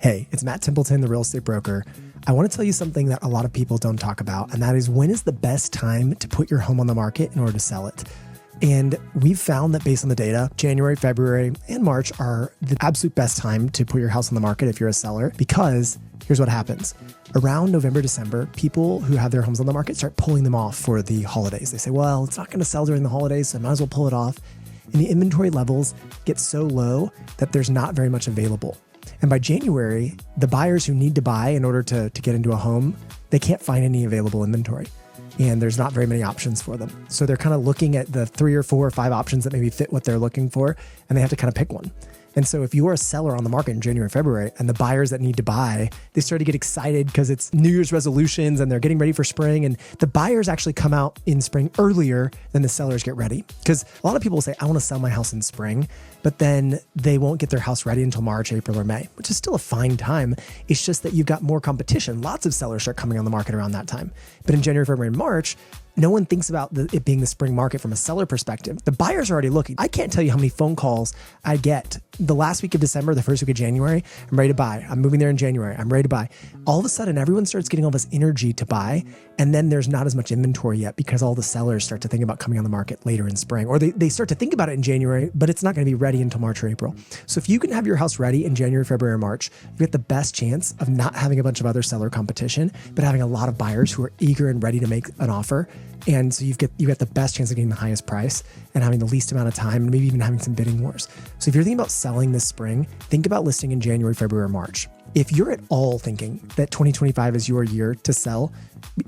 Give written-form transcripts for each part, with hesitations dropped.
Hey, it's Matt Templeton, the real estate broker. I want to tell you something that a lot of people don't talk about, and that is when is the best time to put your home on the market in order to sell it. And we've found that based on the data, January, February, and March are the absolute best time to put your house on the market if you're a seller, because here's what happens. Around November, December, people who have their homes on the market start pulling them off for the holidays. They say, well, it's not going to sell during the holidays, so I might as well pull it off. And the inventory levels get so low that there's not very much available. And by January, the buyers who need to buy in order to get into a home, they can't find any available inventory. And there's not very many options for them. So they're kind of looking at the 3 or 4 or 5 options that maybe fit what they're looking for, and they have to kind of pick one. And so if you are a seller on the market in January, February, and the buyers that need to buy, they start to get excited because it's New Year's resolutions and they're getting ready for spring. And the buyers actually come out in spring earlier than the sellers get ready. Because a lot of people will say, I want to sell my house in spring, but then they won't get their house ready until March, April, or May, which is still a fine time. It's just that you've got more competition. Lots of sellers start coming on the market around that time. But in January, February, and March, no one thinks about it being the spring market from a seller perspective. The buyers are already looking. I can't tell you how many phone calls I get the last week of December, the first week of January. I'm ready to buy. I'm moving there in January. I'm ready to buy. All of a sudden, everyone starts getting all this energy to buy. And then there's not as much inventory yet because all the sellers start to think about coming on the market later in spring, or they start to think about it in January, but it's not going to be ready until March or April. So if you can have your house ready in January, February, or March, you get the best chance of not having a bunch of other seller competition, but having a lot of buyers who are eager and ready to make an offer. And so you got the best chance of getting the highest price and having the least amount of time, and maybe even having some bidding wars. So if you're thinking about selling this spring, think about listing in January, February, or March. If you're at all thinking that 2025 is your year to sell,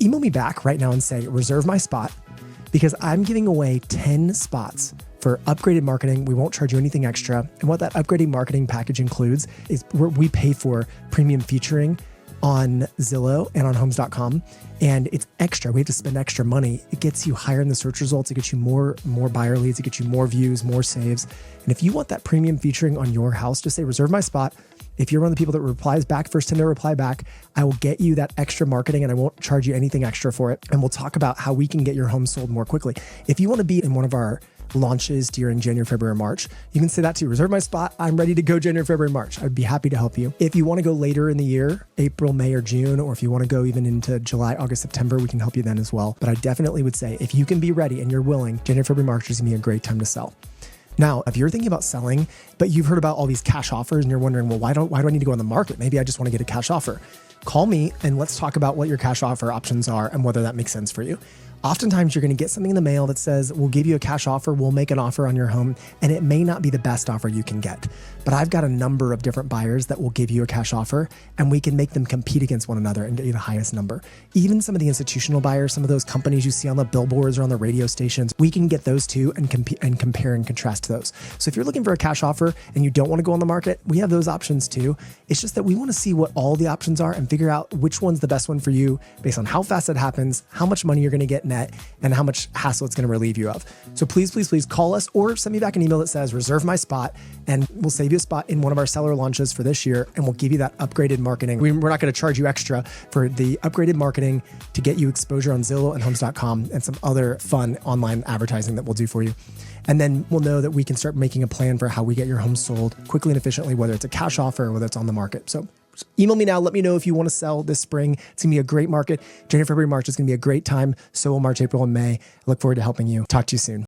email me back right now and say, reserve my spot, because I'm giving away 10 spots for upgraded marketing. We won't charge you anything extra. And what that upgraded marketing package includes is we pay for premium featuring on Zillow and on homes.com. And it's extra. We have to spend extra money. It gets you higher in the search results. It gets you more buyer leads. It gets you more views, more saves. And if you want that premium featuring on your house, just say, reserve my spot. If you're one of the people that replies back, first 10 to reply back, I will get you that extra marketing and I won't charge you anything extra for it. And we'll talk about how we can get your home sold more quickly. If you want to be in one of our launches during January, February, March, you can say that too. Reserve my spot. I'm ready to go January, February, March. I'd be happy to help you. If you want to go later in the year, April, May, or June, or if you want to go even into July, August, September, we can help you then as well. But I definitely would say if you can be ready and you're willing, January, February, March is going to be a great time to sell. Now, if you're thinking about selling, but you've heard about all these cash offers and you're wondering, well, why do I need to go on the market? Maybe I just want to get a cash offer. Call me and let's talk about what your cash offer options are and whether that makes sense for you. Oftentimes, you're going to get something in the mail that says, we'll give you a cash offer, we'll make an offer on your home, and it may not be the best offer you can get. But I've got a number of different buyers that will give you a cash offer, and we can make them compete against one another and get you the highest number. Even some of the institutional buyers, some of those companies you see on the billboards or on the radio stations, we can get those too and compare and contrast those. So if you're looking for a cash offer and you don't want to go on the market, we have those options too. It's just that we want to see what all the options are and figure out which one's the best one for you based on how fast it happens, how much money you're going to get net, and how much hassle it's going to relieve you of. So please, please, please call us or send me back an email that says reserve my spot, and we'll save you a spot in one of our seller launches for this year, and we'll give you that upgraded marketing. We're not going to charge you extra for the upgraded marketing to get you exposure on Zillow and homes.com and some other fun online advertising that we'll do for you. And then we'll know that we can start making a plan for how we get your home sold quickly and efficiently, whether it's a cash offer or whether it's on the market. So email me now. Let me know if you want to sell this spring. It's going to be a great market. January, February, March is going to be a great time. So will March, April, and May. I look forward to helping you. Talk to you soon.